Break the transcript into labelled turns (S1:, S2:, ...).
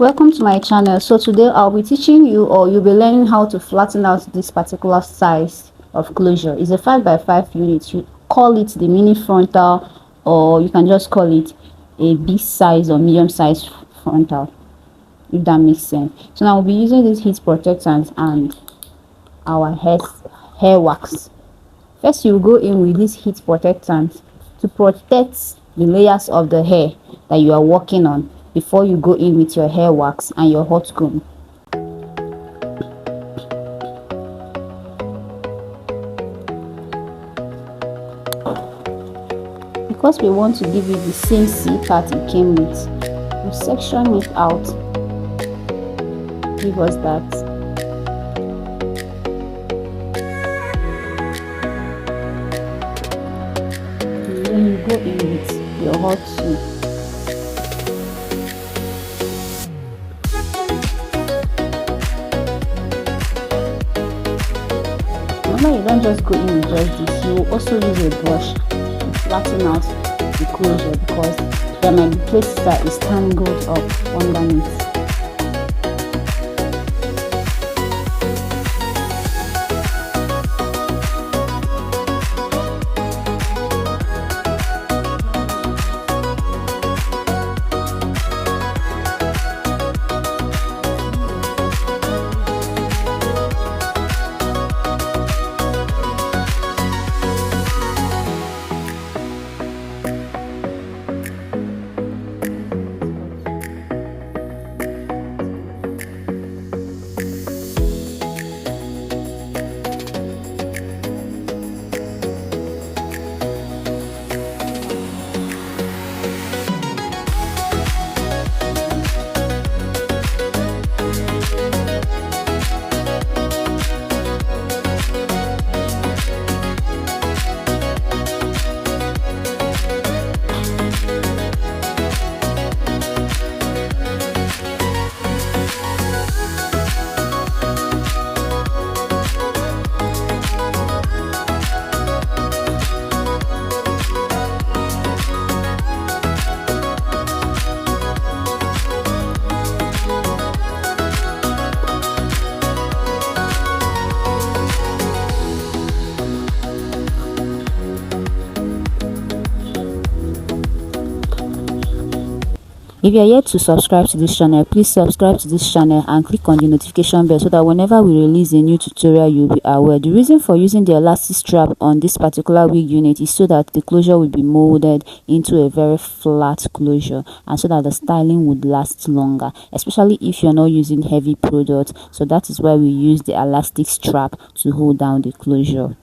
S1: Welcome to my channel. So today I'll be teaching you, or you'll be learning how to flatten out this particular size of closure. It's a 5x5 unit. You call it the mini frontal, or you can just call it a big size or medium size frontal, if that makes sense. So now we'll be using this heat protectant and our hair wax. First, you go in with this heat protectant to protect the layers of the hair that you are working on before you go in with your hair wax and your hot comb. Because we want to give you the same C part it came with, we section it out. Give us that. And then you go in with your hot comb. Remember, you don't just go in with just this, you will also use a brush to flatten out the closure, because there might be places that is tangled up underneath. If you are yet to subscribe to this channel, please subscribe to this channel and click on the notification bell so that whenever we release a new tutorial, you'll be aware. The reason for using the elastic strap on this particular wig unit is so that the closure will be molded into a very flat closure, and so that the styling would last longer, especially if you're not using heavy products. So that is why we use the elastic strap to hold down the closure.